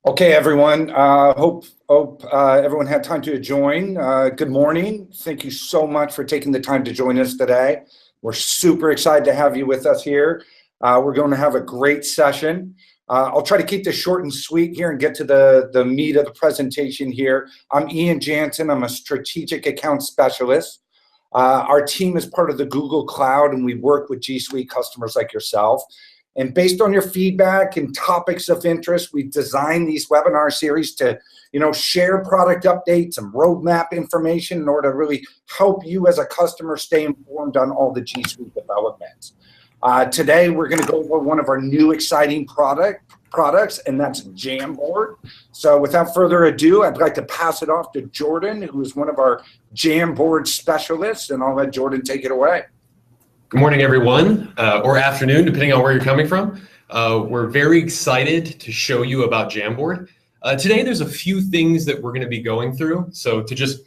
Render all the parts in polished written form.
Okay, everyone. Hope everyone had time to join. Good morning. Thank you so much for taking the time to join us today. We're super excited to have you with us here. We're going to have a great session. I'll try to keep this short and sweet here and get to the meat of the presentation here. I'm Ian Jansen. I'm a strategic account specialist. Our team is part of the Google Cloud, and we work with G Suite customers like yourself. And based on your feedback and topics of interest, we've designed these webinar series to, share product updates and roadmap information in order to really help you as a customer stay informed on all the G Suite developments. Today, we're going to go over one of our new exciting products, and that's Jamboard. So without further ado, I'd like to pass it off to Jordan, who is one of our Jamboard specialists, and I'll let Jordan take it away. Good morning, everyone, or afternoon, depending on where you're coming from. We're very excited to show you about Jamboard. Today, there's a few things that we're going to be going through. So to just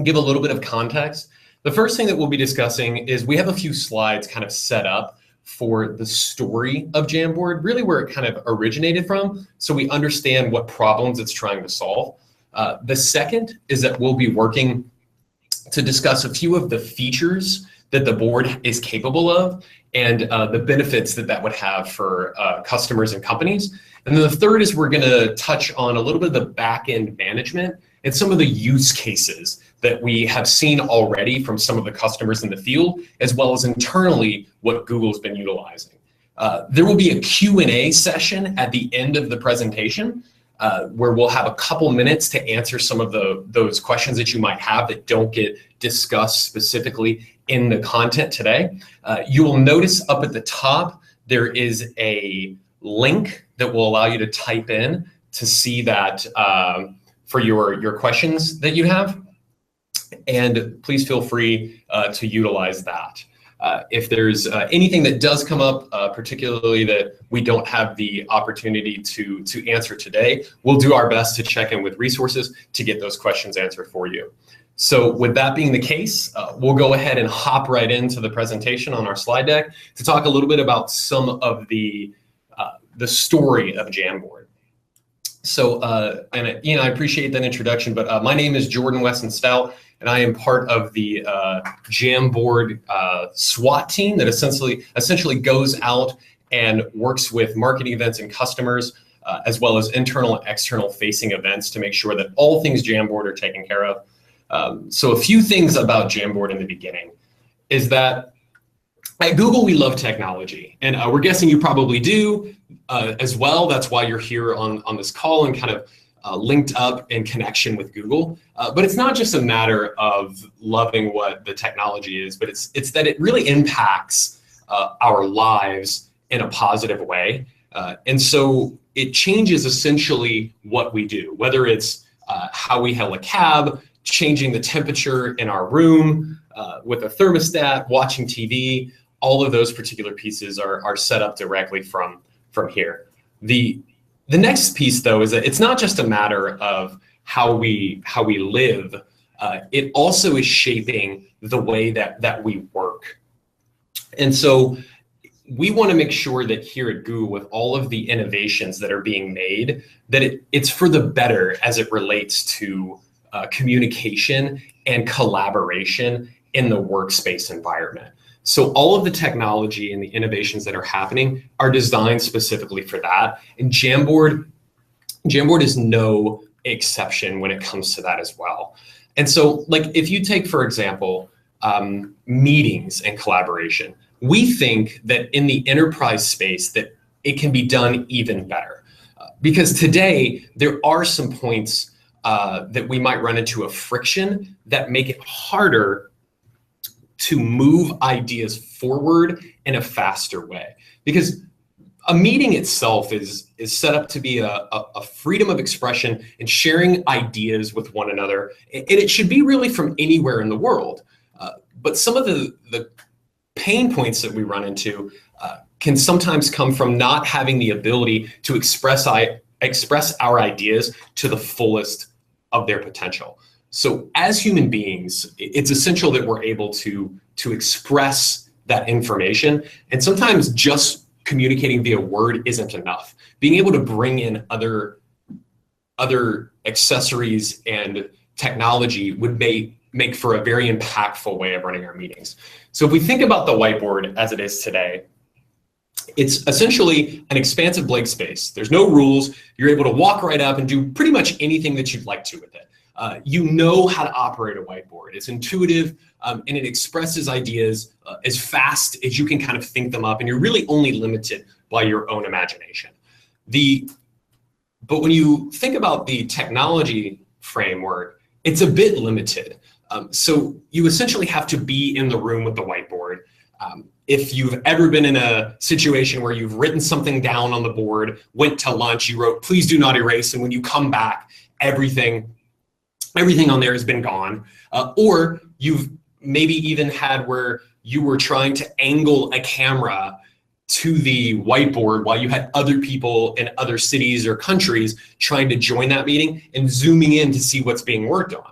give a little bit of context, the first thing that we'll be discussing is we have a few slides kind of set up for the story of Jamboard, really where it kind of originated from, so we understand what problems it's trying to solve. The second is that we'll be working to discuss a few of the features that the board is capable of and the benefits that that would have for customers and companies. And then the third is we're going to touch on a little bit of the back-end management and some of the use cases that we have seen already from some of the customers in the field, as well as internally what Google's been utilizing. There will be a Q&A session at the end of the presentation where we'll have a couple minutes to answer some of those questions that you might have that don't get discussed specifically in the content today. You will notice up at the top, there is a link that will allow you to type in to see that for your questions that you have. And please feel free to utilize that. If there's anything that does come up, particularly that we don't have the opportunity to answer today, we'll do our best to check in with resources to get those questions answered for you. So with that being the case, we'll go ahead and hop right into the presentation on our slide deck to talk a little bit about some of the story of Jamboard. So, and Ian, I appreciate that introduction, but my name is Jordan Weston Stout, and I am part of the Jamboard SWAT team that essentially goes out and works with marketing events and customers, as well as internal and external facing events to make sure that all things Jamboard are taken care of. So a few things about Jamboard in the beginning is that at Google, we love technology, and we're guessing you probably do as well. That's why you're here on this call and kind of linked up in connection with Google. But it's not just a matter of loving what the technology is, but it's that it really impacts our lives in a positive way. And so it changes essentially what we do, whether it's how we hail a cab, changing the temperature in our room with a thermostat, watching TV. All of those particular pieces are set up directly from here. The next piece, though, is that it's not just a matter of how we live. It also is shaping the way that we work. And so we want to make sure that here at Google, with all of the innovations that are being made, that it's for the better as it relates to communication and collaboration in the workspace environment. So all of the technology and the innovations that are happening are designed specifically for that. And Jamboard is no exception when it comes to that as well. And so, like, if you take, for example, meetings and collaboration, we think that in the enterprise space that it can be done even better. Because today, there are some points that we might run into a friction that make it harder to move ideas forward in a faster way. Because a meeting itself is set up to be a freedom of expression and sharing ideas with one another. And it should be really from anywhere in the world. But some of the pain points that we run into can sometimes come from not having the ability to express our ideas to the fullest of their potential. So as human beings, it's essential that we're able to express that information. And sometimes just communicating via word isn't enough. Being able to bring in other other accessories and technology would make for a very impactful way of running our meetings. So if we think about the whiteboard as it is today, it's essentially an expansive blank space. There's no rules. You're able to walk right up and do pretty much anything that you'd like to with it. You know how to operate a whiteboard. It's intuitive, and it expresses ideas as fast as you can kind of think them up, and you're really only limited by your own imagination. But when you think about the technology framework, it's a bit limited. So you essentially have to be in the room with the whiteboard. If you've ever been in a situation where you've written something down on the board, went to lunch, you wrote, "Please do not erase," and when you come back, everything on there has been gone. Or you've maybe even had where you were trying to angle a camera to the whiteboard while you had other people in other cities or countries trying to join that meeting and zooming in to see what's being worked on.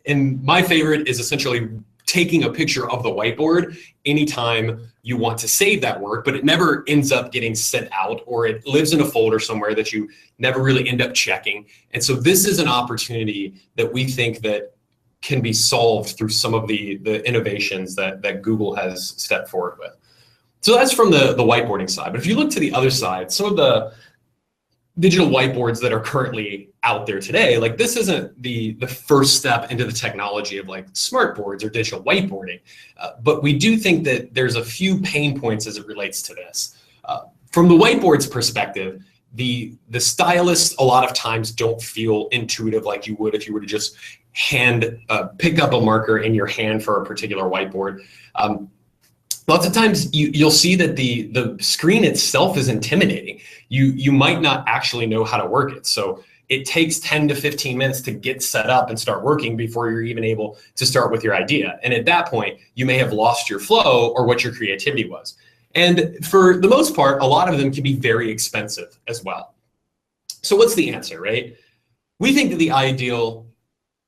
And my favorite is essentially taking a picture of the whiteboard anytime you want to save that work, but it never ends up getting sent out, or it lives in a folder somewhere that you never really end up checking. And so this is an opportunity that we think that can be solved through some of the innovations that Google has stepped forward with. So that's from the whiteboarding side. But if you look to the other side, some of the digital whiteboards that are currently out there today, like this isn't the first step into the technology of like smart boards or digital whiteboarding, but we do think that there's a few pain points as it relates to this. From the whiteboard's perspective, the stylists a lot of times don't feel intuitive like you would if you were to just pick up a marker in your hand for a particular whiteboard. Lots of times you'll see that the screen itself is intimidating. You might not actually know how to work it. So it takes 10 to 15 minutes to get set up and start working before you're even able to start with your idea. And at that point, you may have lost your flow or what your creativity was. And for the most part, a lot of them can be very expensive as well. So what's the answer, right? We think that the ideal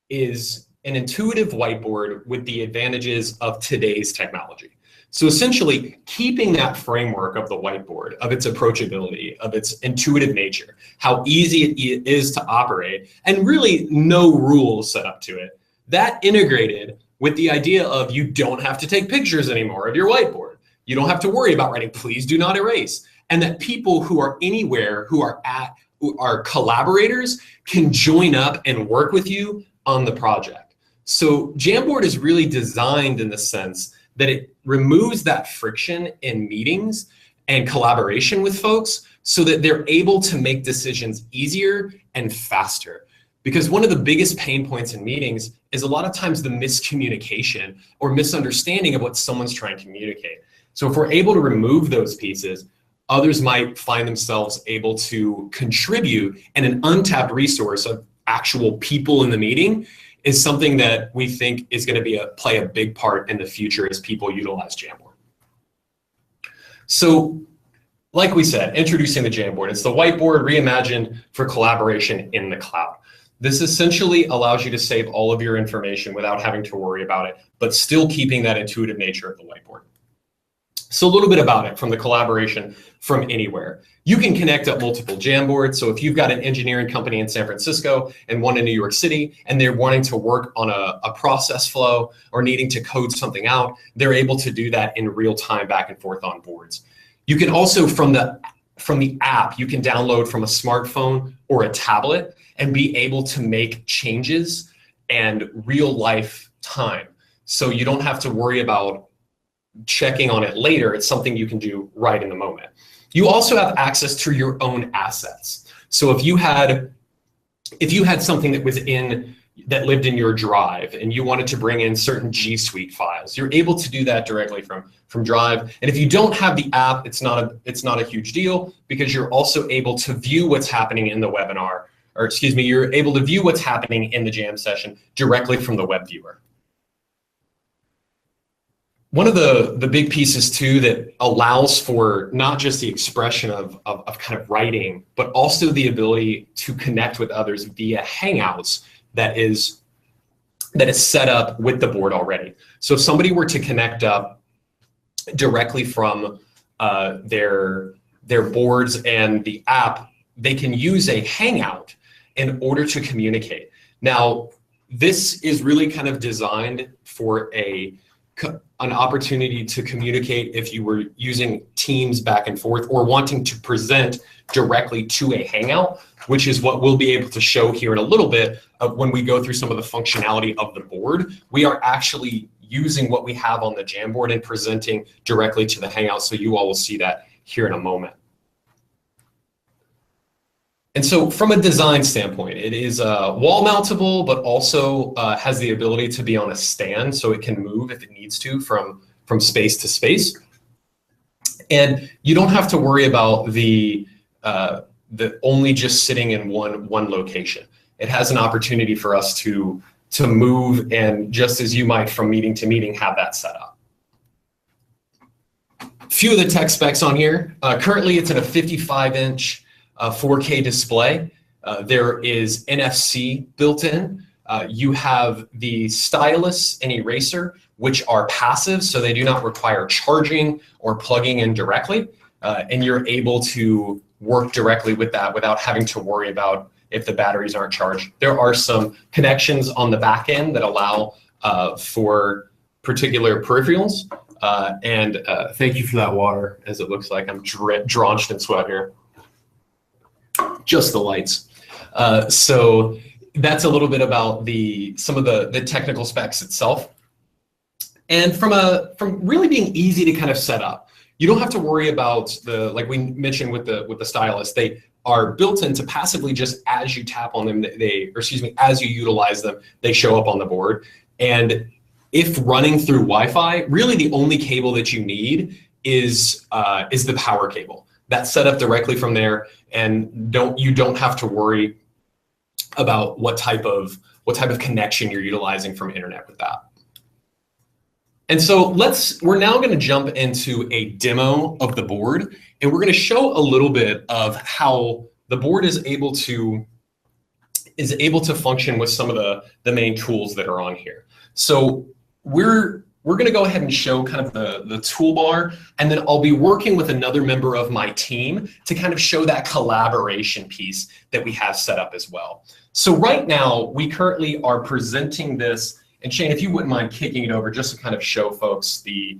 is an intuitive whiteboard with the advantages of today's technology. So essentially, keeping that framework of the whiteboard, of its approachability, of its intuitive nature, how easy it is to operate, and really no rules set up to it, that integrated with the idea of you don't have to take pictures anymore of your whiteboard. You don't have to worry about writing, "Please do not erase." And that people who are anywhere, who are collaborators, can join up and work with you on the project. So Jamboard is really designed in the sense that it removes that friction in meetings and collaboration with folks so that they're able to make decisions easier and faster. Because one of the biggest pain points in meetings is a lot of times the miscommunication or misunderstanding of what someone's trying to communicate. So if we're able to remove those pieces, others might find themselves able to contribute, and an untapped resource of actual people in the meeting is something that we think is going to play a big part in the future as people utilize Jamboard. So like we said, introducing the Jamboard, it's the whiteboard reimagined for collaboration in the cloud. This essentially allows you to save all of your information without having to worry about it, but still keeping that intuitive nature of the whiteboard. So a little bit about it from the collaboration from anywhere. You can connect up multiple Jamboards. So if you've got an engineering company in San Francisco and one in New York City, and they're wanting to work on a process flow or needing to code something out, they're able to do that in real time back and forth on boards. You can also, from the app, you can download from a smartphone or a tablet and be able to make changes and real life time. So you don't have to worry about checking on it later. It's something you can do right in the moment. You also have access to your own assets. So if you had something that lived in your drive and you wanted to bring in certain G Suite files, you're able to do that directly from Drive. And if you don't have the app, it's not a huge deal, because you're also able to view what's happening in the webinar, or excuse me, you're able to view what's happening in the jam session directly from the web viewer. One of the big pieces too that allows for not just the expression of kind of writing, but also the ability to connect with others via Hangouts that is set up with the board already. So if somebody were to connect up directly from their boards and the app, they can use a Hangout in order to communicate. Now, this is really kind of designed for an opportunity to communicate if you were using Teams back and forth or wanting to present directly to a Hangout, which is what we'll be able to show here in a little bit when we go through some of the functionality of the board. We are actually using what we have on the Jamboard and presenting directly to the Hangout, so you all will see that here in a moment. And so from a design standpoint, it is wall mountable, but also has the ability to be on a stand, so it can move if it needs to from space to space. And you don't have to worry about the only just sitting in one location. It has an opportunity for us to move, and just as you might from meeting to meeting, have that set up. Few of the tech specs on here. Currently, it's in a 55-inch 4K display. There is NFC built in. You have the stylus and eraser, which are passive, so they do not require charging or plugging in directly. And you're able to work directly with that without having to worry about if the batteries aren't charged. There are some connections on the back end that allow for particular peripherals. And thank you for that water, as it looks like I'm drenched in sweat here. Just the lights. So that's a little bit about some of the technical specs itself. And from really being easy to kind of set up, you don't have to worry about like we mentioned with the stylus, they are built in to passively, just as you tap on them, as you utilize them, they show up on the board. And if running through Wi-Fi, really the only cable that you need is the power cable. That's set up directly from there, and you don't have to worry about what type of connection you're utilizing from internet with that. And so we're now going to jump into a demo of the board, and we're going to show a little bit of how the board is able to function with some of the main tools that are on here. So we're going to go ahead and show kind of the toolbar, and then I'll be working with another member of my team to kind of show that collaboration piece that we have set up as well. So right now, we currently are presenting this, and Shane, if you wouldn't mind kicking it over just to kind of show folks the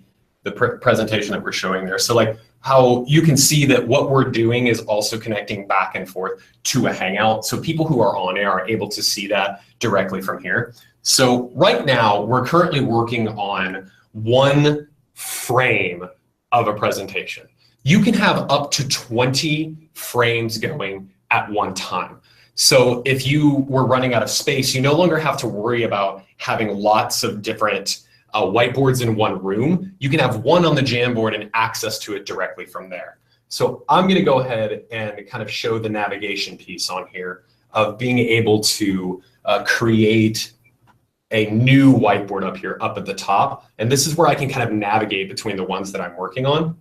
presentation that we're showing there. So like how you can see that what we're doing is also connecting back and forth to a Hangout. So people who are on air are able to see that directly from here. So right now, we're currently working on one frame of a presentation. You can have up to 20 frames going at one time. So if you were running out of space, you no longer have to worry about having lots of different whiteboards in one room. You can have one on the Jamboard and access to it directly from there. So I'm going to go ahead and kind of show the navigation piece on here of being able to create a new whiteboard up here, up at the top. And this is where I can kind of navigate between the ones that I'm working on.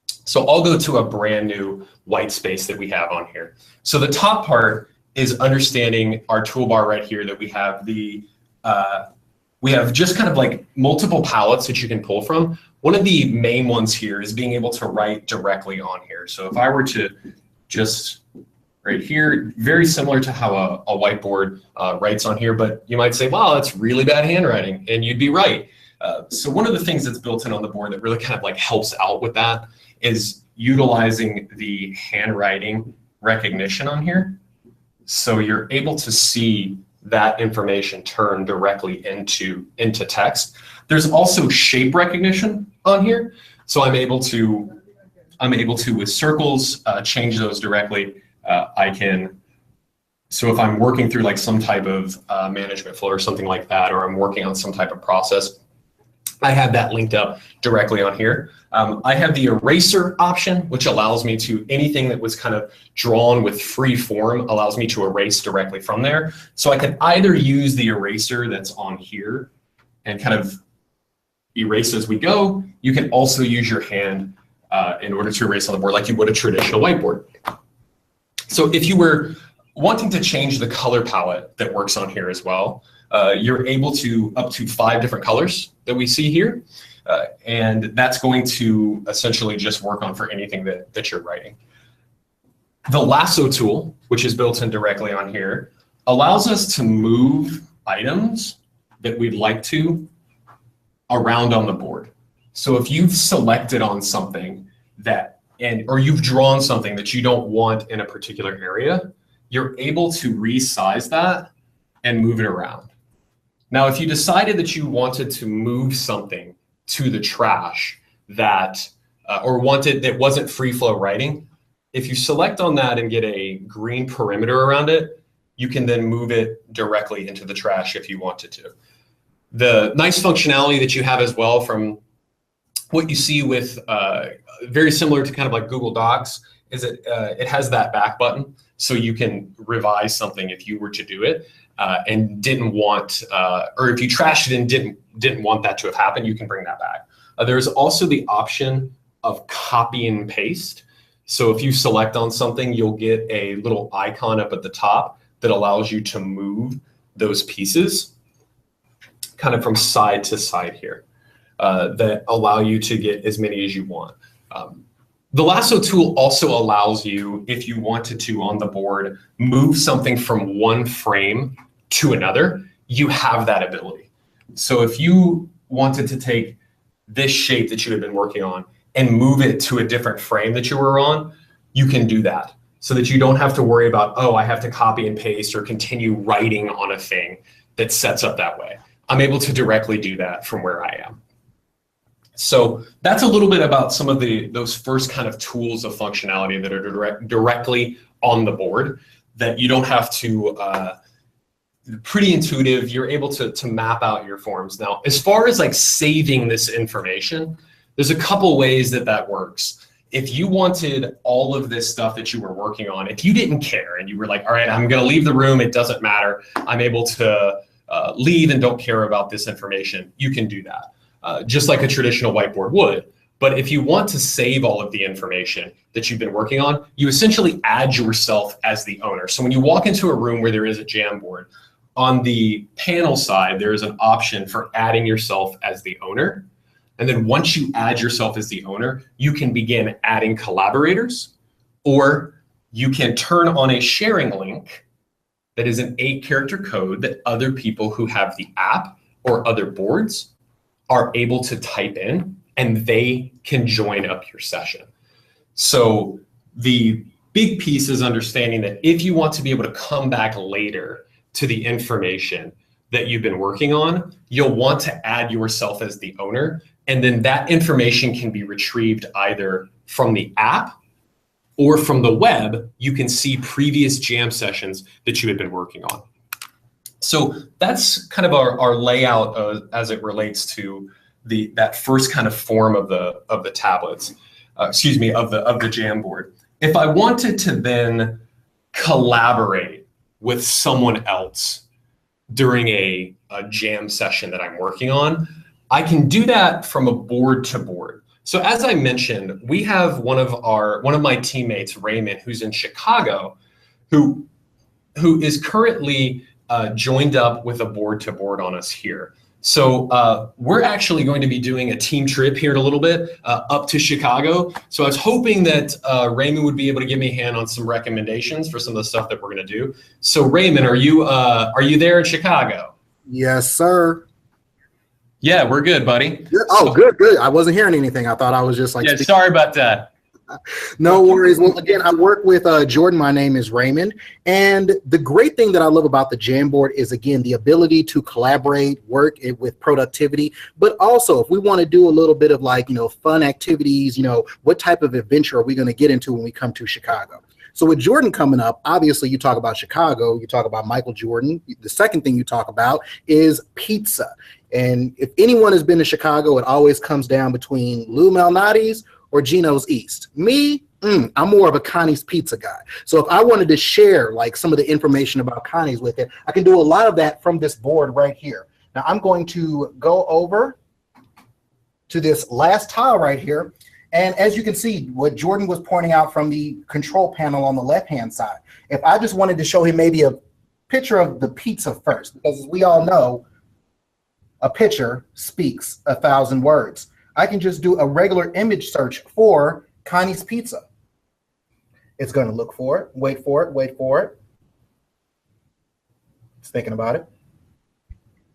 So I'll go to a brand new white space that we have on here. So the top part is understanding our toolbar right here that we have we have just kind of like multiple palettes that you can pull from. One of the main ones here is being able to write directly on here. So if I were to just right here, very similar to how a whiteboard writes on here, but you might say, wow, that's really bad handwriting, and you'd be right. So one of the things that's built in on the board that really kind of like helps out with that is utilizing the handwriting recognition on here. So you're able to see that information turn directly into text. There's also shape recognition on here. So I'm able to with circles change those directly. So if I'm working through like some type of management flow or something like that, or I'm working on some type of process, I have that linked up directly on here. I have the eraser option, which allows me to, anything that was kind of drawn with free form allows me to erase directly from there. So I can either use the eraser that's on here and kind of erase as we go. You can also use your hand in order to erase on the board like you would a traditional whiteboard. So if you were wanting to change the color palette that works on here as well, you're able to up to 5 different colors that we see here. And that's going to essentially just work on for anything that you're writing. The lasso tool, which is built in directly on here, allows us to move items that we'd like to around on the board. So if you've selected on something or you've drawn something that you don't want in a particular area, you're able to resize that and move it around. Now, if you decided that you wanted to move something to the trash that wasn't free flow writing, if you select on that and get a green perimeter around it, you can then move it directly into the trash if you wanted to. The nice functionality that you have as well from what you see with very similar to kind of like Google Docs is it has that back button, so you can revise something if you were to do it and didn't want, or if you trashed it and didn't want that to have happened, you can bring that back. There's also the option of copy and paste. So if you select on something, you'll get a little icon up at the top that allows you to move those pieces kind of from side to side here that allow you to get as many as you want. The lasso tool also allows you, if you wanted to on the board, move something from one frame to another, you have that ability. So if you wanted to take this shape that you had been working on and move it to a different frame that you were on, you can do that so that you don't have to worry about, oh, I have to copy and paste or continue writing on a thing that sets up that way. I'm able to directly do that from where I am. So that's a little bit about some of those first kind of tools of functionality that are directly on the board that you don't have to, pretty intuitive, you're able to map out your forms. Now, as far as like saving this information, there's a couple ways that works. If you wanted all of this stuff that you were working on, if you didn't care and you were like, all right, I'm gonna leave the room, it doesn't matter, I'm able to leave and don't care about this information, you can do that. Just like a traditional whiteboard would. But if you want to save all of the information that you've been working on, you essentially add yourself as the owner. So when you walk into a room where there is a Jamboard, on the panel side, there is an option for adding yourself as the owner. And then once you add yourself as the owner, you can begin adding collaborators, or you can turn on a sharing link that is an 8-character code that other people who have the app or other boards are able to type in, and they can join up your session. So the big piece is understanding that if you want to be able to come back later to the information that you've been working on, you'll want to add yourself as the owner, and then that information can be retrieved either from the app or from the web. You can see previous jam sessions that you had been working on. So that's kind of our layout as it relates to that first kind of form of the tablets, of the Jamboard. If I wanted to then collaborate with someone else during a jam session that I'm working on, I can do that from a board to board. So as I mentioned, we have one of my teammates, Raymond, who's in Chicago, who is currently joined up with a board to board on us here. So we're actually going to be doing a team trip here in a little bit up to Chicago. So I was hoping that Raymond would be able to give me a hand on some recommendations for some of the stuff that we're going to do. So Raymond, are you there in Chicago? Yes, sir. Yeah, we're good, buddy. Good. Oh, good. I wasn't hearing anything. I thought I was just like. Yeah, sorry about that. No worries. Well, again, I work with Jordan. My name is Raymond. And the great thing that I love about the Jamboard is, again, the ability to collaborate, work with productivity, but also if we want to do a little bit of like, fun activities, what type of adventure are we going to get into when we come to Chicago? So with Jordan coming up, obviously you talk about Chicago, you talk about Michael Jordan. The second thing you talk about is pizza. And if anyone has been to Chicago, it always comes down between Lou Malnati's or Gino's East. Me, I'm more of a Connie's Pizza guy. So if I wanted to share like some of the information about Connie's with it, I can do a lot of that from this board right here. Now I'm going to go over to this last tile right here. And as you can see, what Jordan was pointing out from the control panel on the left-hand side, if I just wanted to show him maybe a picture of the pizza first, because as we all know, a picture speaks 1,000 words. I can just do a regular image search for Connie's Pizza. It's going to look for it, wait for it, wait for it. It's thinking about it.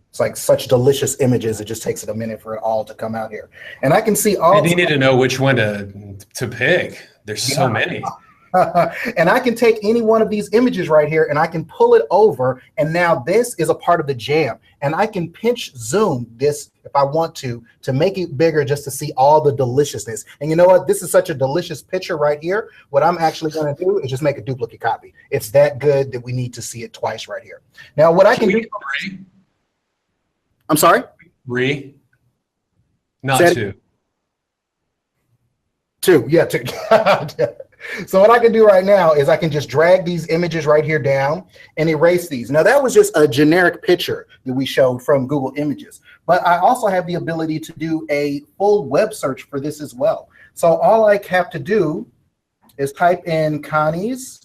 It's like such delicious images. It just takes it a minute for it all to come out here. And I can see all. You need to know which one to pick. There's so many. And I can take any one of these images right here and I can pull it over. And now this is a part of the jam. And I can pinch zoom this if I want to make it bigger just to see all the deliciousness. And you know what? This is such a delicious picture right here. What I'm actually going to do is just make a duplicate copy. It's that good that we need to see it twice right here. Now, what I can do. I'm sorry? Not two. Two, yeah, two. So what I can do right now is I can just drag these images right here down and erase these. Now that was just a generic picture that we showed from Google Images, but I also have the ability to do a full web search for this as well. So all I have to do is type in Connie's.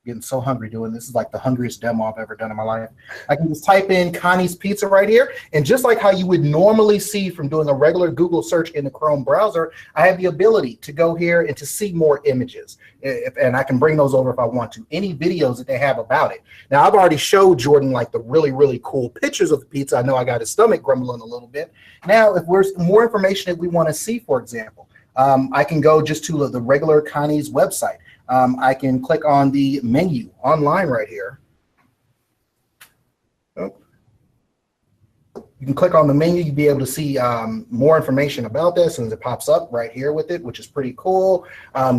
Getting so hungry doing this. Is like the hungriest demo I've ever done in my life. I can just type in Connie's Pizza right here. And just like how you would normally see from doing a regular Google search in the Chrome browser, I have the ability to go here and to see more images. And I can bring those over if I want to. Any videos that they have about it. Now, I've already showed Jordan like the really, really cool pictures of the pizza. I know I got his stomach grumbling a little bit. Now, if there's more information that we want to see, for example, I can go just to the regular Connie's website. I can click on the menu online right here. Oh. You can click on the menu. You'll be able to see more information about this, and it pops up right here with it, which is pretty cool.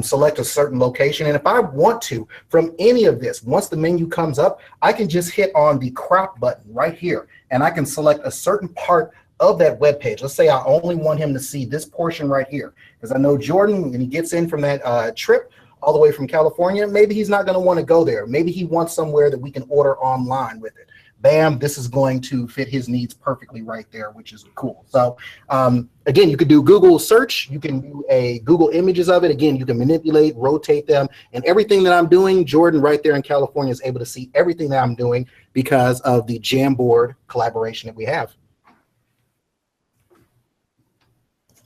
Select a certain location. And if I want to, from any of this, once the menu comes up, I can just hit on the crop button right here, and I can select a certain part of that web page. Let's say I only want him to see this portion right here, because I know Jordan, when he gets in from that trip, all the way from California, maybe he's not going to want to go there. Maybe he wants somewhere that we can order online with it. Bam, this is going to fit his needs perfectly right there, which is cool. So again, you could do Google search. You can do a Google images of it. Again, you can manipulate, rotate them, and everything that I'm doing, Jordan right there in California is able to see everything that I'm doing because of the Jamboard collaboration that we have.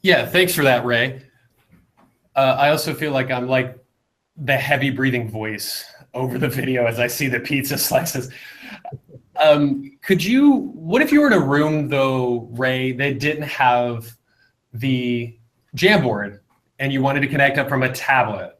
Yeah, thanks for that, Ray. I also feel like I'm like the heavy breathing voice over the video as I see the pizza slices. What if you were in a room though, Ray, that didn't have the Jamboard and you wanted to connect up from a tablet?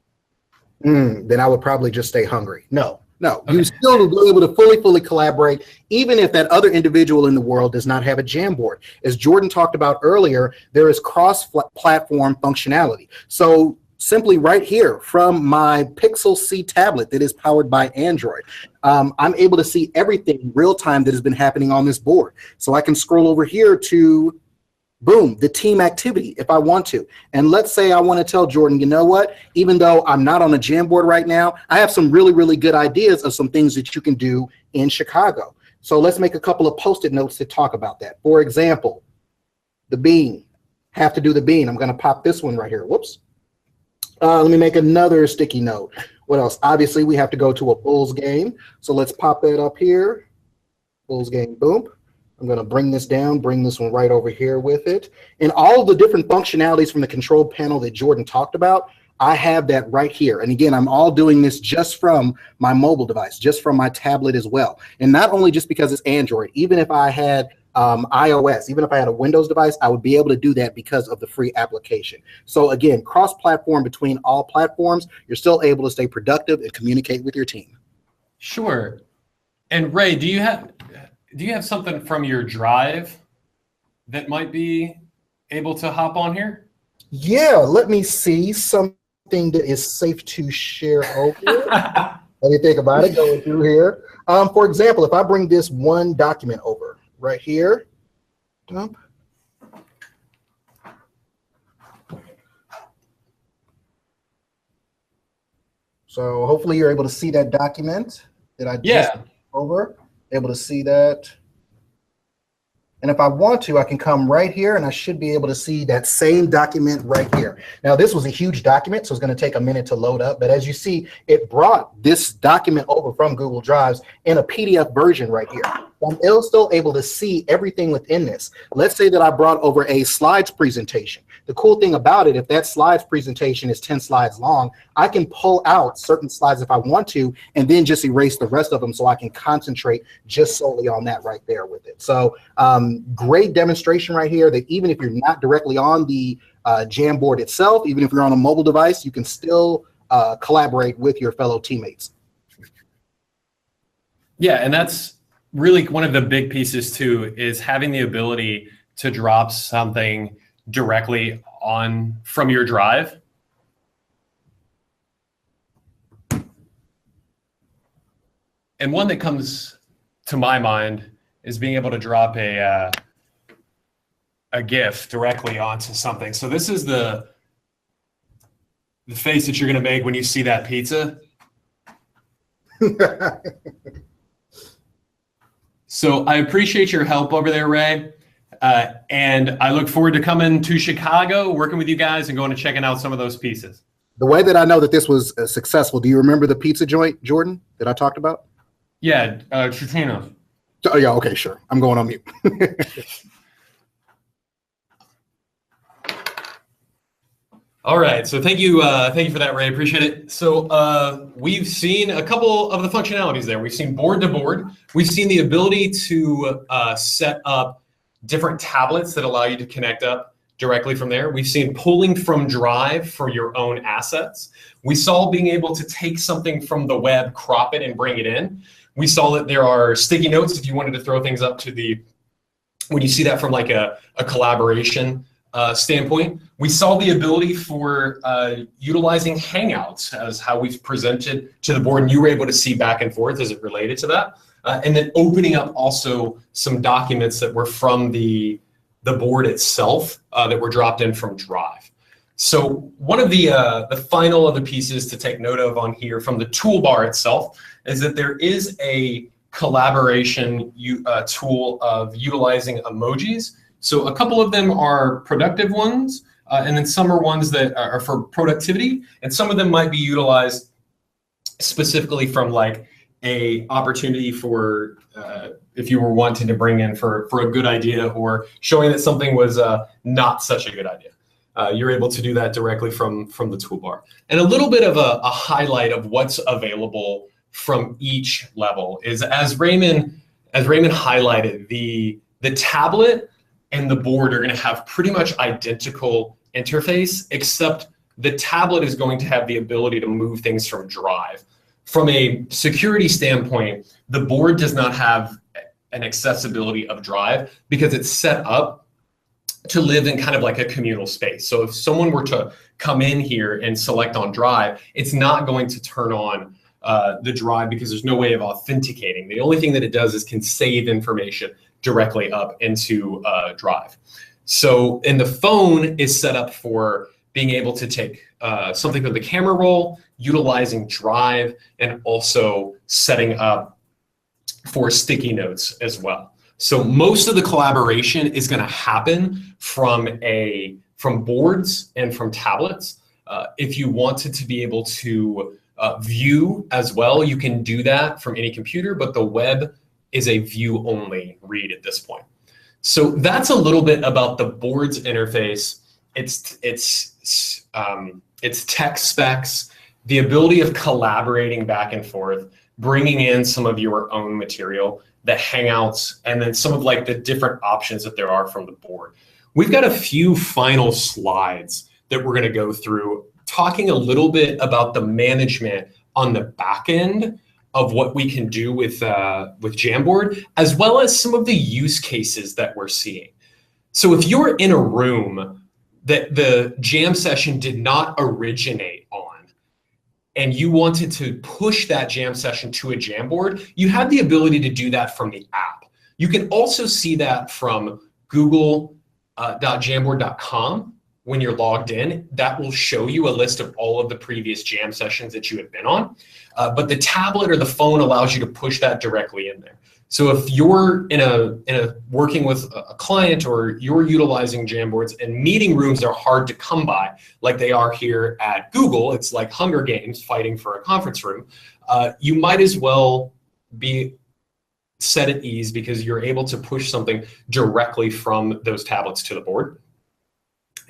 Then I would probably just stay hungry. No, Okay. You still will be able to fully collaborate, even if that other individual in the world does not have a Jamboard. As Jordan talked about earlier, there is cross-platform functionality. So simply right here from my Pixel C tablet that is powered by Android, I'm able to see everything real time that has been happening on this board. So I can scroll over here to, boom, the team activity if I want to. And let's say I want to tell Jordan, you know what, even though I'm not on a Jamboard right now, I have some really, really good ideas of some things that you can do in Chicago. So let's make a couple of Post-it notes to talk about that. For example, the bean. Have to do the bean. I'm going to pop this one right here. Whoops. Let me make another sticky note. What else? Obviously, we have to go to a Bulls game. So let's pop that up here. Bulls game, boom. I'm going to bring this down, bring this one right over here with it. And all of the different functionalities from the control panel that Jordan talked about, I have that right here. And again, I'm all doing this just from my mobile device, just from my tablet as well. And not only just because it's Android, even if I had iOS, even if I had a Windows device, I would be able to do that because of the free application. So again, cross-platform between all platforms, you're still able to stay productive and communicate with your team. Sure. And Ray, do you have something from your drive that might be able to hop on here? Yeah, let me see something that is safe to share over. Let me think about it going through here. For example, if I bring this one document over right here, dump. So hopefully you're able to see that document that I just over, able to see that. And if I want to, I can come right here and I should be able to see that same document right here. Now, this was a huge document, so it's going to take a minute to load up. But as you see, it brought this document over from Google Drives in a PDF version right here. I'm still able to see everything within this. Let's say that I brought over a slides presentation. The cool thing about it, if that slides presentation is 10 slides long, I can pull out certain slides if I want to, and then just erase the rest of them so I can concentrate just solely on that right there with it. So great demonstration right here that even if you're not directly on the Jamboard itself, even if you're on a mobile device, you can still collaborate with your fellow teammates. Yeah, and that's really one of the big pieces too, is having the ability to drop something directly on from your drive. And one that comes to my mind is being able to drop a GIF directly onto something. So this is the face that you're going to make when you see that pizza. So I appreciate your help over there, Ray. And I look forward to coming to Chicago, working with you guys, and going and checking out some of those pieces. The way that I know that this was successful, do you remember the pizza joint, Jordan, that I talked about? Yeah, Trutino's. Oh, yeah, okay, sure. I'm going on mute. All right, so thank you for that, Ray. Appreciate it. So we've seen a couple of the functionalities there. We've seen board to board. We've seen the ability to set up different tablets that allow you to connect up directly from there. We've seen pulling from Drive for your own assets. We saw being able to take something from the web, crop it, and bring it in. We saw that there are sticky notes if you wanted to throw things up to the, when you see that from like a collaboration standpoint. We saw the ability for utilizing Hangouts as how we've presented to the board, and you were able to see back and forth as it related to that. And then opening up also some documents that were from the board itself that were dropped in from Drive. So one of the final other pieces to take note of on here from the toolbar itself is that there is a collaboration tool of utilizing emojis. So a couple of them are productive ones, and then some are ones that are for productivity, and some of them might be utilized specifically from like a opportunity for if you were wanting to bring in for a good idea or showing that something was not such a good idea. You're able to do that directly from the toolbar. And a little bit of a highlight of what's available from each level is, as Raymond highlighted, the tablet and the board are going to have pretty much identical interface, except the tablet is going to have the ability to move things from Drive. From a security standpoint, the board does not have an accessibility of Drive because it's set up to live in kind of like a communal space. So if someone were to come in here and select on Drive, it's not going to turn on the Drive because there's no way of authenticating. The only thing that it does is can save information directly up into Drive. So, and the phone is set up for being able to take something from the camera roll, utilizing Drive, and also setting up for sticky notes as well. So most of the collaboration is going to happen from boards and from tablets. If you wanted to be able to view as well, you can do that from any computer, but the web is a view only read at this point. So that's a little bit about the board's interface. It's tech specs, the ability of collaborating back and forth, bringing in some of your own material, the Hangouts, and then some of like the different options that there are from the board. We've got a few final slides that we're going to go through, talking a little bit about the management on the back end of what we can do with Jamboard, as well as some of the use cases that we're seeing. So if you're in a room that the jam session did not originate on, and you wanted to push that jam session to a Jamboard, you have the ability to do that from the app. You can also see that from google.jamboard.com. When you're logged in, that will show you a list of all of the previous jam sessions that you have been on. But the tablet or the phone allows you to push that directly in there. So if you're in a working with a client or you're utilizing Jamboards, and meeting rooms are hard to come by, like they are here at Google, it's like Hunger Games fighting for a conference room. You might as well be set at ease because you're able to push something directly from those tablets to the board.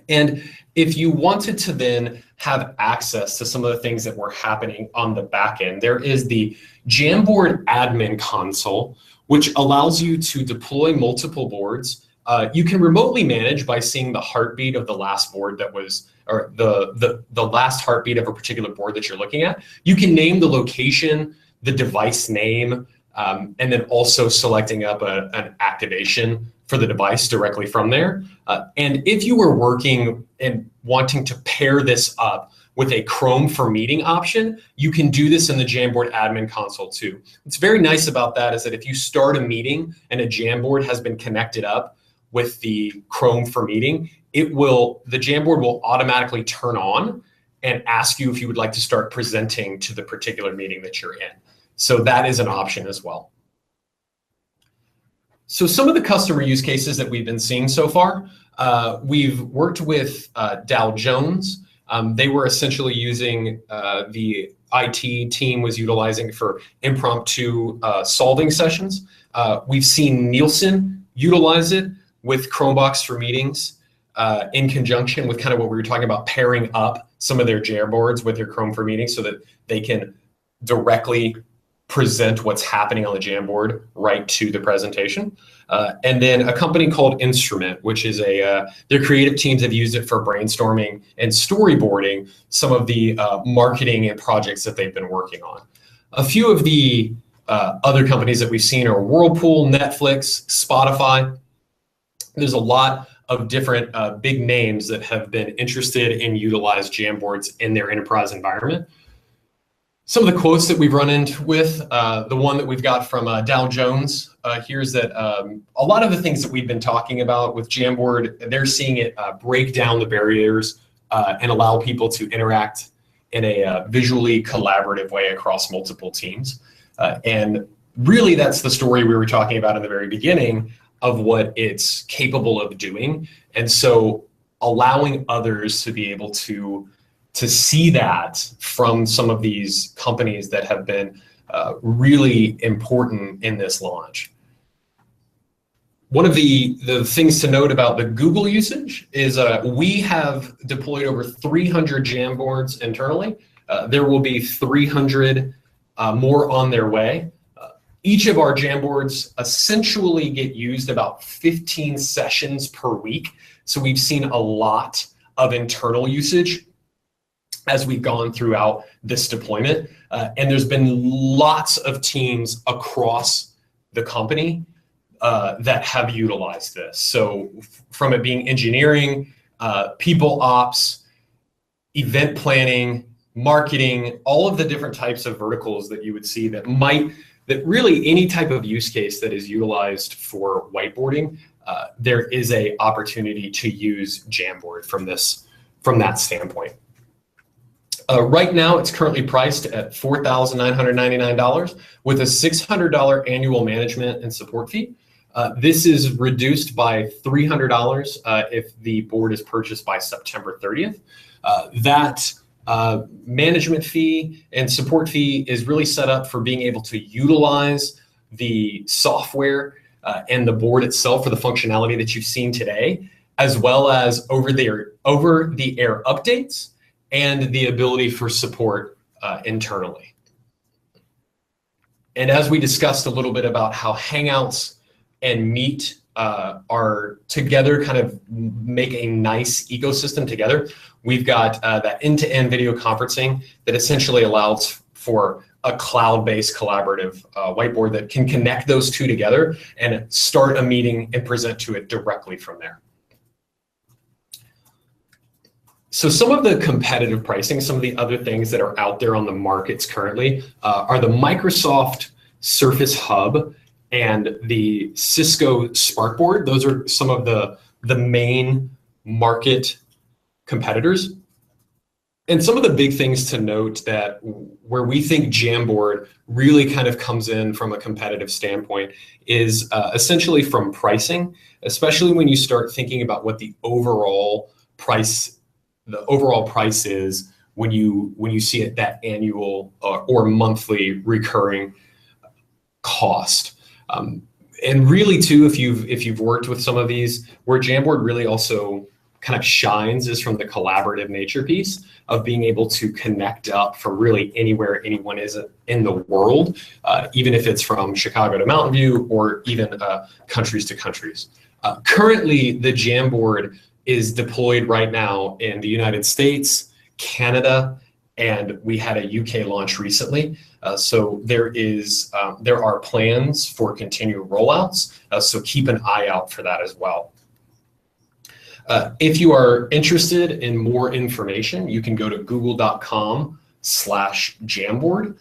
And if you wanted to then have access to some of the things that were happening on the back end, there is the Jamboard admin console, which allows you to deploy multiple boards. You can remotely manage by seeing the heartbeat of the last board that was, or the last heartbeat of a particular board that you're looking at. You can name the location, the device name, and then also selecting up an activation for the device directly from there. And if you were working and wanting to pair this up with a Chrome for Meeting option, you can do this in the Jamboard admin console too. What's very nice about that is that if you start a meeting and a Jamboard has been connected up with the Chrome for Meeting, the Jamboard will automatically turn on and ask you if you would like to start presenting to the particular meeting that you're in. So that is an option as well. So some of the customer use cases that we've been seeing so far, we've worked with Dow Jones. They were essentially using the IT team was utilizing for impromptu solving sessions. We've seen Nielsen utilize it with Chromebox for Meetings in conjunction with kind of what we were talking about, pairing up some of their Jamboards with their Chrome for Meetings so that they can directly present what's happening on the Jamboard right to the presentation. And then a company called Instrument, which is their creative teams have used it for brainstorming and storyboarding some of the marketing and projects that they've been working on. A few of the other companies that we've seen are Whirlpool, Netflix, Spotify. There's a lot of different big names that have been interested in utilize Jamboards in their enterprise environment. Some of the quotes that we've run into with, the one that we've got from Dow Jones, here's that a lot of the things that we've been talking about with Jamboard, they're seeing it break down the barriers and allow people to interact in a visually collaborative way across multiple teams. And really that's the story we were talking about in the very beginning of what it's capable of doing. And so allowing others to be able to see that from some of these companies that have been really important in this launch. One of the things to note about the Google usage is we have deployed over 300 Jamboards internally. There will be 300 more on their way. Each of our Jamboards essentially get used about 15 sessions per week. So we've seen a lot of internal usage as we've gone throughout this deployment. And there's been lots of teams across the company that have utilized this. So from it being engineering, people ops, event planning, marketing, all of the different types of verticals that you would see that really any type of use case that is utilized for whiteboarding, there is a opportunity to use Jamboard from that standpoint. Right now, it's currently priced at $4,999 with a $600 annual management and support fee. This is reduced by $300 if the board is purchased by September 30th. That management fee and support fee is really set up for being able to utilize the software and the board itself for the functionality that you've seen today, as well as over-the-air updates and the ability for support internally. And as we discussed a little bit about how Hangouts and Meet are together, kind of make a nice ecosystem together, we've got that end-to-end video conferencing that essentially allows for a cloud-based collaborative whiteboard that can connect those two together and start a meeting and present to it directly from there. So some of the competitive pricing, some of the other things that are out there on the markets currently are the Microsoft Surface Hub and the Cisco SparkBoard. Those are some of the main market competitors. And some of the big things to note that where we think Jamboard really kind of comes in from a competitive standpoint is essentially from pricing, especially when you start thinking about what the overall price is when you see it that annual or monthly recurring cost. And really too, if you've worked with some of these, where Jamboard really also kind of shines is from the collaborative nature piece of being able to connect up from really anywhere anyone is in the world, even if it's from Chicago to Mountain View or even countries to countries. Currently, the Jamboard is deployed right now in the United States, Canada, and we had a UK launch recently. So there are plans for continued rollouts. So keep an eye out for that as well. If you are interested in more information, you can go to google.com/Jamboard,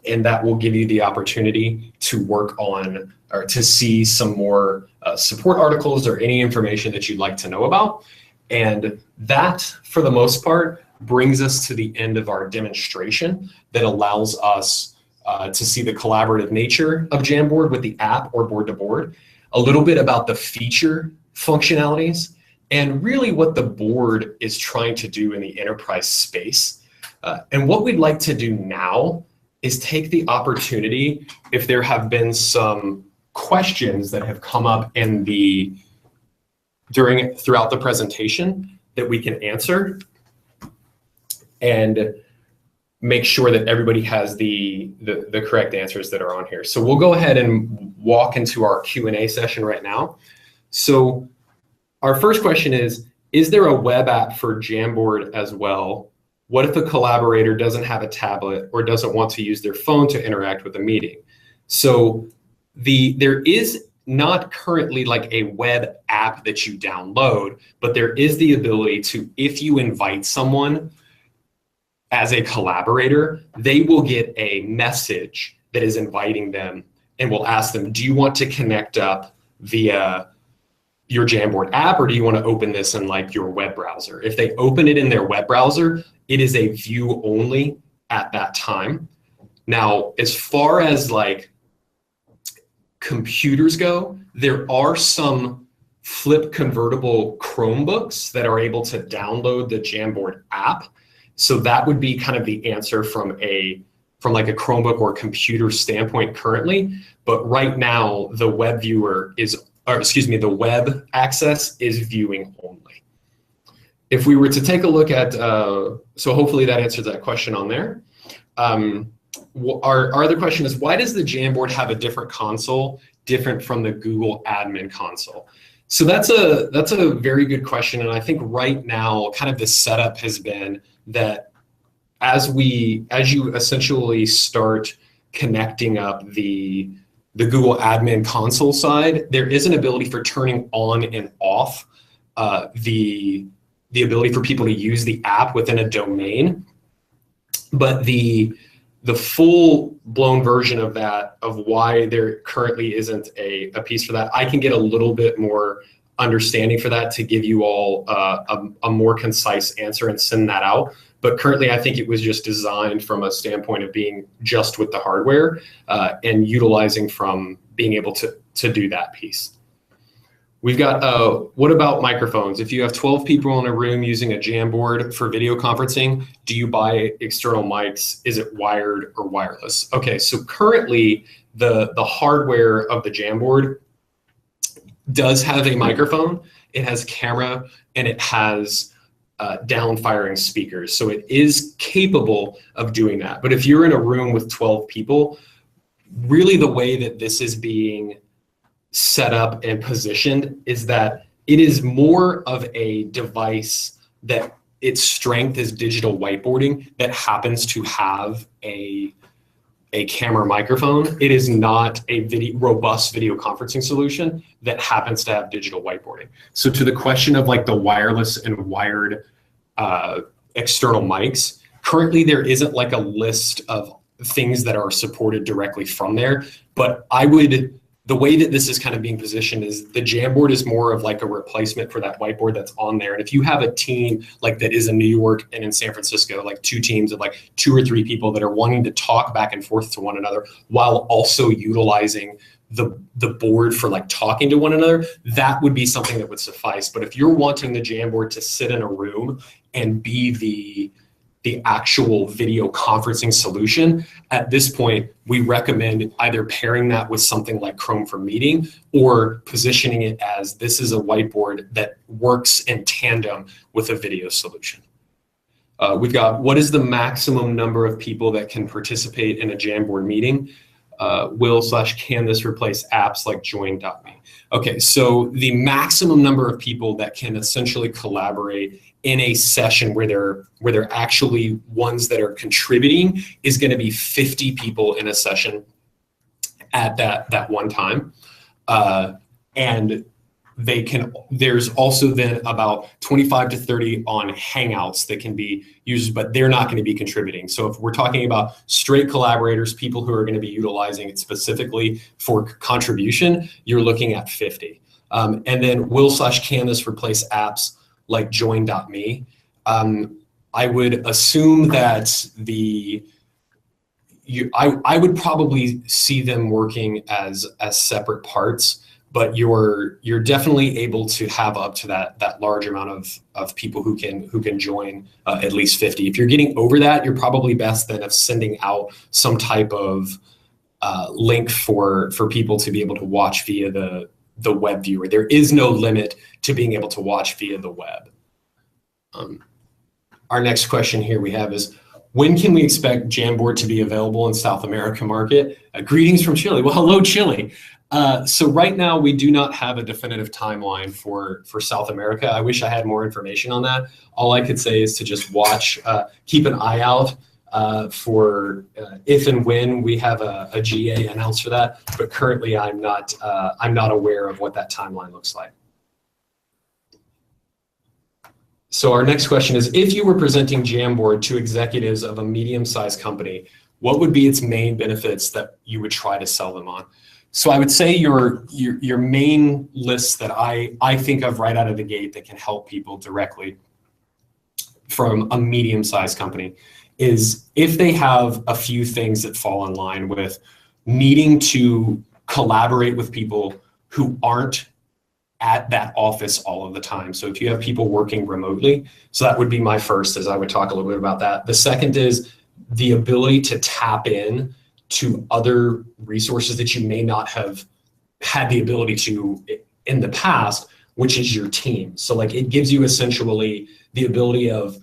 and that will give you the opportunity to work on or to see some more support articles or any information that you'd like to know about. And that, for the most part, brings us to the end of our demonstration that allows us to see the collaborative nature of Jamboard with the app or board-to-board, a little bit about the feature functionalities, and really what the board is trying to do in the enterprise space. And what we'd like to do now is take the opportunity, if there have been some questions that have come up throughout the presentation that we can answer, and make sure that everybody has the correct answers that are on here. So we'll go ahead and walk into our Q&A session right now. So our first question is there a web app for Jamboard as well? What if a collaborator doesn't have a tablet or doesn't want to use their phone to interact with a meeting? So there is not currently like a web app that you download, but there is the ability to, if you invite someone as a collaborator, they will get a message that is inviting them and will ask them, do you want to connect up via your Jamboard app, or do you want to open this in like your web browser? If they open it in their web browser, it is a view only at that time. Now, as far as like computers go, there are some flip convertible Chromebooks that are able to download the Jamboard app. So that would be kind of the answer from like a Chromebook or computer standpoint currently. But right now, the web viewer the web access is viewing only. If we were to take a look at, so hopefully that answers that question on there. Our other question is, why does the Jamboard have a different console, different from the Google admin console? So that's a very good question. And I think right now, kind of the setup has been that as you essentially start connecting up the Google admin console side, there is an ability for turning on and off the ability for people to use the app within a domain. But the full-blown version of that, of why there currently isn't a piece for that, I can get a little bit more understanding for that to give you all a more concise answer and send that out. But currently, I think it was just designed from a standpoint of being just with the hardware and utilizing from being able to do that piece. We've got, what about microphones? If you have 12 people in a room using a Jamboard for video conferencing, do you buy external mics? Is it wired or wireless? Okay, so currently the hardware of the Jamboard does have a microphone. It has camera and it has down-firing speakers. So it is capable of doing that. But if you're in a room with 12 people, really the way that this is being set up and positioned is that it is more of a device that its strength is digital whiteboarding that happens to have a camera microphone. It is not a robust video conferencing solution that happens to have digital whiteboarding. So to the question of like the wireless and wired external mics, currently there isn't like a list of things that are supported directly from there, but the way that this is kind of being positioned is the Jamboard is more of like a replacement for that whiteboard that's on there. And if you have a team like that is in New York and in San Francisco, like two teams of like 2 or 3 people that are wanting to talk back and forth to one another while also utilizing the board for like talking to one another, that would be something that would suffice. But if you're wanting the Jamboard to sit in a room and be the actual video conferencing solution, at this point, we recommend either pairing that with something like Chrome for Meeting or positioning it as this is a whiteboard that works in tandem with a video solution. We've got, what is the maximum number of people that can participate in a Jamboard meeting? Will/can this replace apps like join.me? Okay, so the maximum number of people that can essentially collaborate in a session where they're actually ones that are contributing is going to be 50 people in a session at that one time. And there's also then about 25 to 30 on Hangouts that can be used, but they're not going to be contributing. So if we're talking about straight collaborators, people who are going to be utilizing it specifically for contribution, you're looking at 50. And then will/can this replace apps like join.me? I would assume that I would probably see them working as separate parts, but you're definitely able to have up to that large amount of people who can join, at least 50. If you're getting over that, you're probably best then of sending out some type of link for people to be able to watch via the web viewer. There is no limit to being able to watch via the web. Our next question here we have is, when can we expect Jamboard to be available in South America market? Greetings from Chile. Well, hello, Chile. So right now we do not have a definitive timeline for South America. I wish I had more information on that. All I could say is to just watch, keep an eye out for if and when we have a GA announced for that. But currently I'm not aware of what that timeline looks like. So our next question is, if you were presenting Jamboard to executives of a medium-sized company, what would be its main benefits that you would try to sell them on? So I would say your main lists that I think of right out of the gate that can help people directly from a medium-sized company is if they have a few things that fall in line with needing to collaborate with people who aren't at that office all of the time. So if you have people working remotely, so that would be my first, as I would talk a little bit about that. The second is the ability to tap in to other resources that you may not have had the ability to in the past, which is your team. So like it gives you essentially the ability of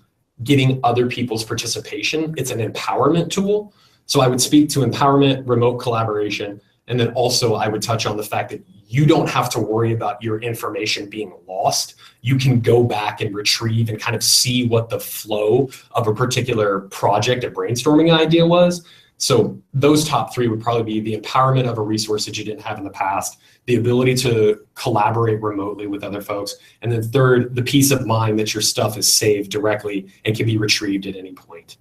getting other people's participation. It's an empowerment tool. So I would speak to empowerment, remote collaboration, and then also I would touch on the fact that you don't have to worry about your information being lost. You can go back and retrieve and kind of see what the flow of a particular project, a brainstorming idea was. So those top three would probably be the empowerment of a resource that you didn't have in the past, the ability to collaborate remotely with other folks, and then third, the peace of mind that your stuff is saved directly and can be retrieved at any point.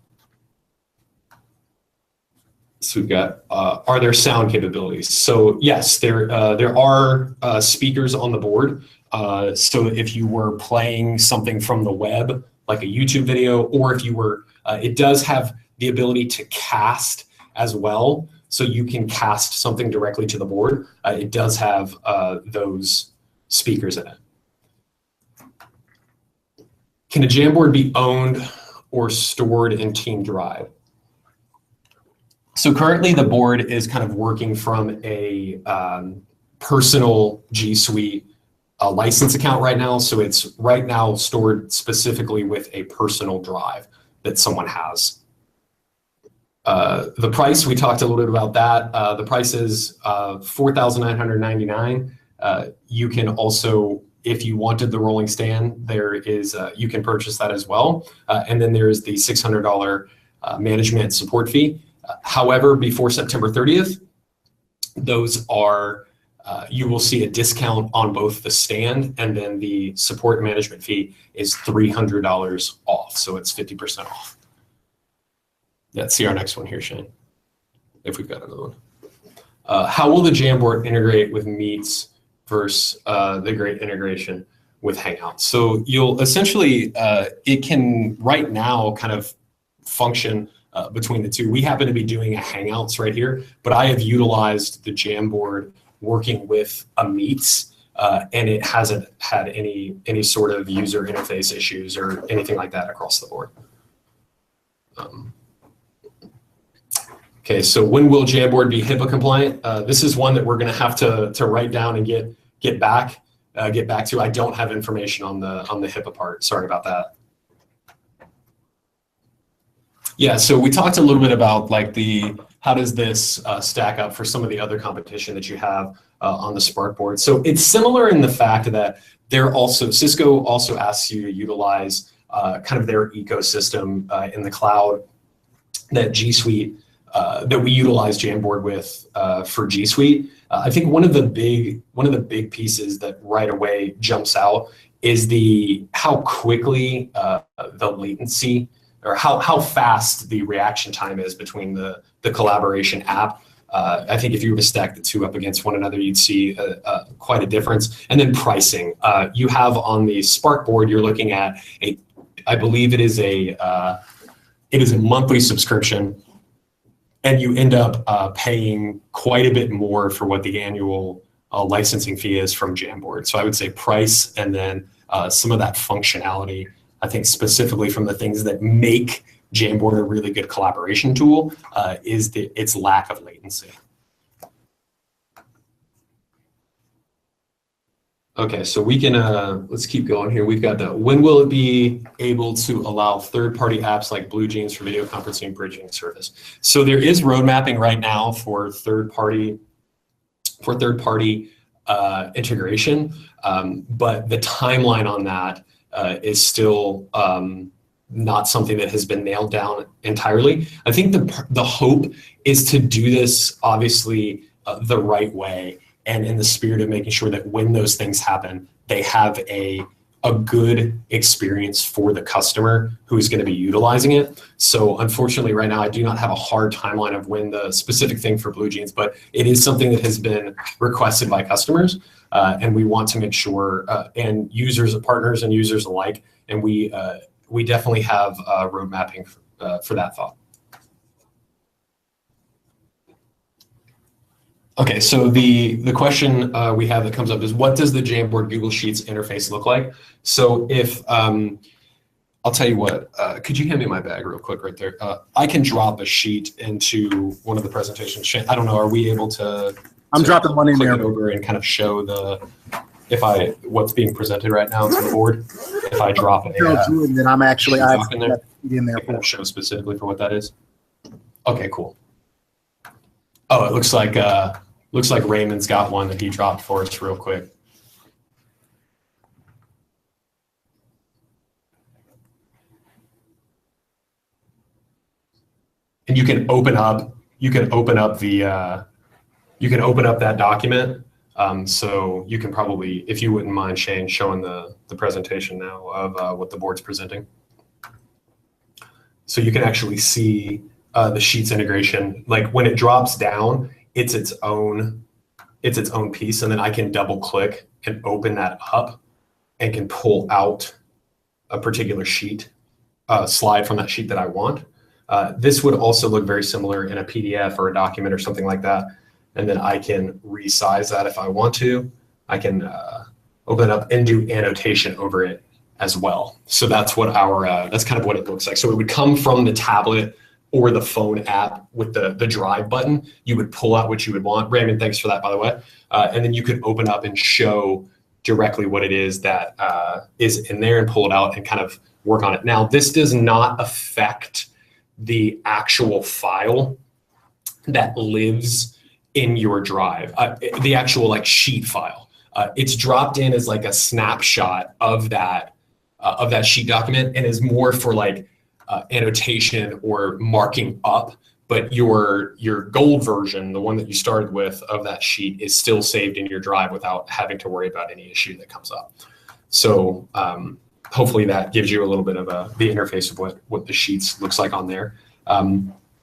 So we've got, are there sound capabilities? So yes, there are speakers on the board. So if you were playing something from the web, like a YouTube video, or if you were, it does have the ability to cast as well. So you can cast something directly to the board. It does have those speakers in it. Can a Jamboard be owned or stored in Team Drive? So currently the board is kind of working from a personal G Suite license account right now. So it's right now stored specifically with a personal drive that someone has. The price, we talked a little bit about that. The price is $4,999. You can also, if you wanted the rolling stand, there is, you can purchase that as well. And then there's the $600 management support fee. However, before September 30th, those are, you will see a discount on both the stand and then the support management fee is $300 off. So it's 50% off. Let's see our next one here, Shane, if we've got another one. How will the Jamboard integrate with Meets versus the great integration with Hangouts? So you'll essentially, it can right now kind of function between the two. We happen to be doing a Hangouts right here, but I have utilized the Jamboard working with a Meets, and it hasn't had any sort of user interface issues or anything like that across the board. Okay, so when will Jamboard be HIPAA compliant? This is one that we're going to have to write down and get back to. I don't have information on the HIPAA part. Sorry about that. Yeah, so we talked a little bit about like how does this stack up for some of the other competition that you have on the Spark board. So it's similar in the fact that Cisco also asks you to utilize kind of their ecosystem in the cloud that G Suite that we utilize Jamboard with for G Suite. I think one of the big pieces that right away jumps out is how quickly the latency or how fast the reaction time is between the collaboration app. I think if you were to stack the two up against one another, you'd see quite a difference. And then pricing. You have on the Spark board, you're looking at I believe it is a monthly subscription, and you end up paying quite a bit more for what the annual licensing fee is from Jamboard. So I would say price, and then some of that functionality. I think specifically from the things that make Jamboard a really good collaboration tool is its lack of latency. Okay, so we can, let's keep going here. We've got when will it be able to allow third-party apps like BlueJeans for video conferencing bridging service? So there is road mapping right now for third-party integration, but the timeline on that is still not something that has been nailed down entirely. I think the hope is to do this obviously the right way, and in the spirit of making sure that when those things happen, they have a good experience for the customer who is going to be utilizing it. So unfortunately right now I do not have a hard timeline of when the specific thing for BlueJeans, but it is something that has been requested by customers. And we want to make sure, and users, partners and users alike, and we definitely have road mapping for that thought. Okay, so the question we have that comes up is, what does the Jamboard Google Sheets interface look like? So if, I'll tell you what, could you hand me my bag real quick right there? I can drop a sheet into one of the presentations. I don't know, are we able to? I'm dropping one in there. Click it over and kind of show what's being presented right now to the board. If I drop it, then I'm actually in there for show specifically for what that is. Okay, cool. Oh, it looks like Raymond's got one that he dropped for us real quick. And you can open up that document. So you can probably, if you wouldn't mind, Shane, showing the presentation now of what the board's presenting. So you can actually see the Sheets integration. Like when it drops down, it's its own piece, and then I can double click and open that up and can pull out a particular sheet, slide from that sheet that I want. This would also look very similar in a PDF or a document or something like that. And then I can resize that if I want to. I can open it up and do annotation over it as well. So that's what that's kind of what it looks like. So it would come from the tablet or the phone app with the drive button. You would pull out what you would want. Raymond, thanks for that, by the way. And then you could open up and show directly what it is that is in there and pull it out and kind of work on it. Now, this does not affect the actual file that lives in your drive, the actual like sheet file. It's dropped in as like a snapshot of that sheet document, and is more for like annotation or marking up. But your gold version, the one that you started with of that sheet, is still saved in your drive without having to worry about any issue that comes up. So hopefully that gives you a little bit of the interface of what the Sheets looks like on there.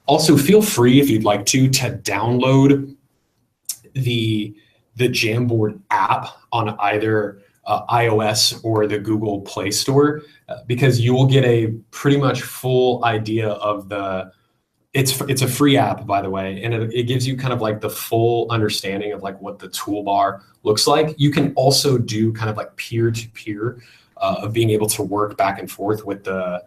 Also, feel free, if you'd like to download the Jamboard app on either iOS or the Google Play Store, because you will get a pretty much full idea of it's a free app, by the way, and it gives you kind of like the full understanding of like what the toolbar looks like. You can also do kind of like peer-to-peer of being able to work back and forth with the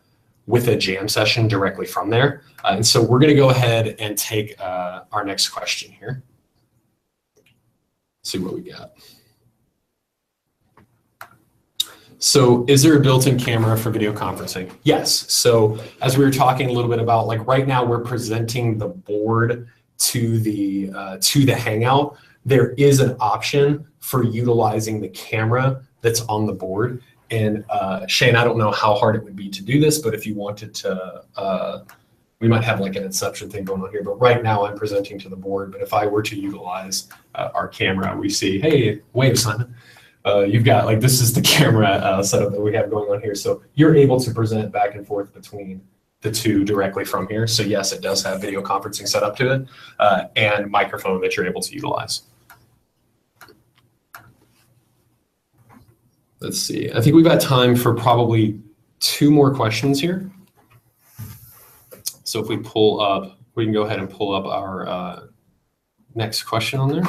with a jam session directly from there. And so we're going to go ahead and take our next question here. See what we got. So is there a built-in camera for video conferencing? Yes. So as we were talking a little bit about, like right now we're presenting the board to the Hangout. There is an option for utilizing the camera that's on the board. And Shane, I don't know how hard it would be to do this, but if you wanted to, we might have like an inception thing going on here, but right now I'm presenting to the board. But if I were to utilize our camera, we see, hey, wave, Simon. You've got like, this is the camera setup that we have going on here. So you're able to present back and forth between the two directly from here. So yes, it does have video conferencing set up to it and microphone that you're able to utilize. Let's see, I think we've got time for probably 2 more questions here. So if we pull up, we can go ahead and pull up our next question on there.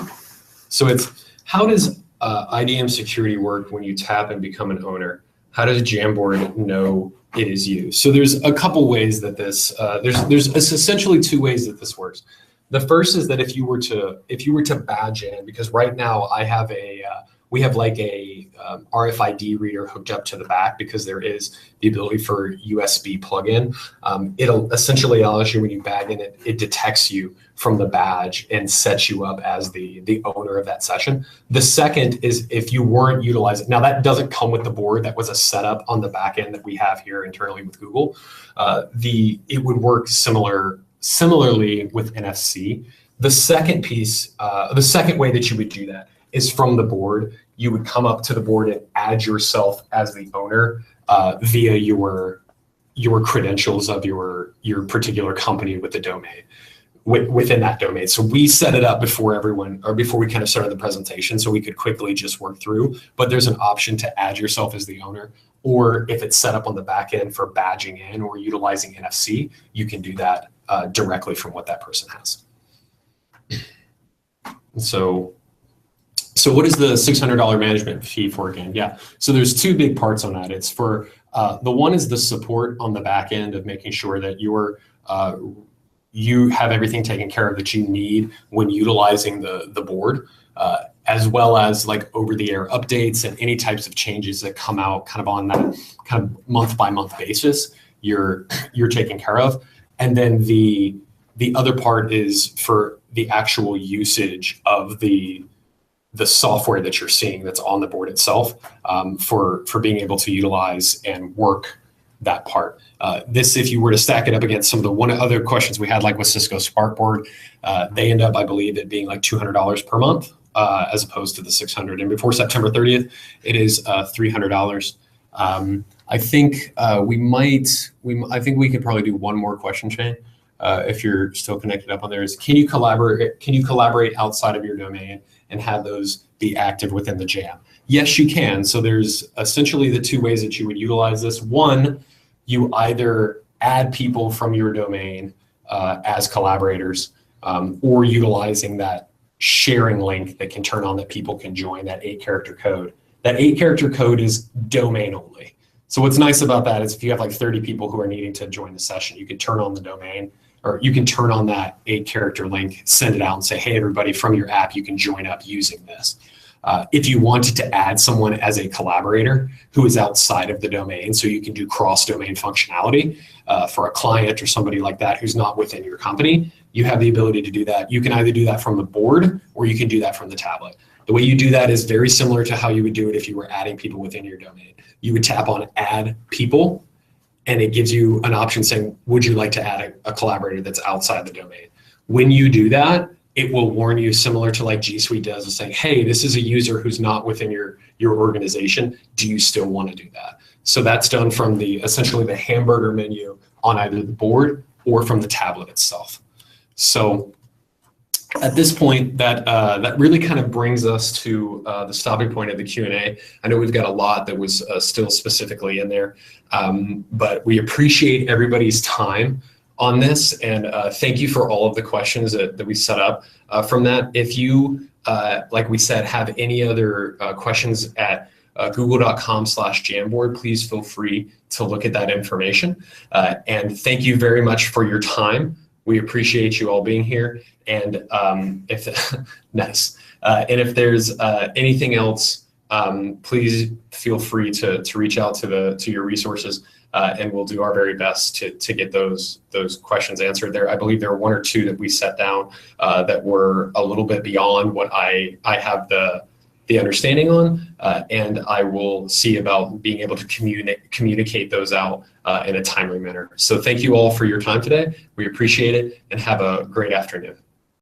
So it's, how does IDM security work when you tap and become an owner? How does Jamboard know it is you? So there's a couple ways that this, there's essentially 2 ways that this works. The first is that if you were to badge in, because right now I have we have like a RFID reader hooked up to the back because there is the ability for USB plug-in. It'll essentially allows you, when you bag in, it detects you from the badge and sets you up as the owner of that session. The second is if you weren't utilizing, now that doesn't come with the board, that was a setup on the back end that we have here internally with Google. It would work similarly with NFC. The second piece, the second way that you would do that is from the board. You would come up to the board and add yourself as the owner via your credentials of your particular company with the domain, within that domain. So we set it up before everyone, or before we kind of started the presentation, so we could quickly just work through, but there's an option to add yourself as the owner, or if it's set up on the back end for badging in or utilizing NFC, you can do that directly from what that person has. So what is the $600 management fee for again? Yeah, so there's 2 big parts on that. It's for, the one is the support on the back end of making sure that you have everything taken care of that you need when utilizing the board, as well as like over-the-air updates and any types of changes that come out kind of on that kind of month-by-month basis, you're taken care of. And then the other part is for the actual usage of the software that you're seeing that's on the board itself, for being able to utilize and work that part. This, if you were to stack it up against some of the other questions we had, like with Cisco SparkBoard, they end up, I believe, it being like $200 per month, as opposed to the $600. And before September 30th, it is $300. I think I think we could probably do one more question, Shane, if you're still connected up on there. Is can you collaborate outside of your domain and have those be active within the jam? Yes, you can. So there's essentially the 2 ways that you would utilize this. One, you either add people from your domain as collaborators, or utilizing that sharing link that can turn on that people can join, that 8-character code. That 8-character code is domain only. So what's nice about that is if you have like 30 people who are needing to join the session, you can turn on the domain, or you can turn on that 8-character link, send it out and say, hey, everybody, from your app, you can join up using this. If you wanted to add someone as a collaborator who is outside of the domain, so you can do cross-domain functionality for a client or somebody like that who's not within your company, you have the ability to do that. You can either do that from the board or you can do that from the tablet. The way you do that is very similar to how you would do it if you were adding people within your domain. You would tap on Add People, and it gives you an option saying, would you like to add a collaborator that's outside the domain? When you do that, it will warn you, similar to like G Suite does, of saying, hey, this is a user who's not within your organization. Do you still want to do that? So that's done from essentially the hamburger menu on either the board or from the tablet itself. So at this point, that really kind of brings us to the stopping point of the Q&A. I know we've got a lot that was still specifically in there, but we appreciate everybody's time on this, and thank you for all of the questions that we set up from that. If you, like we said, have any other questions at google.com/Jamboard. Please feel free to look at that information. And thank you very much for your time. We appreciate you all being here. And nice. And if there's anything else, please feel free to reach out to your resources, and we'll do our very best to get those questions answered there. I believe there were one or two that we set down that were a little bit beyond what I have the understanding on, and I will see about being able to communicate those out in a timely manner. So thank you all for your time today. We appreciate it, and have a great afternoon.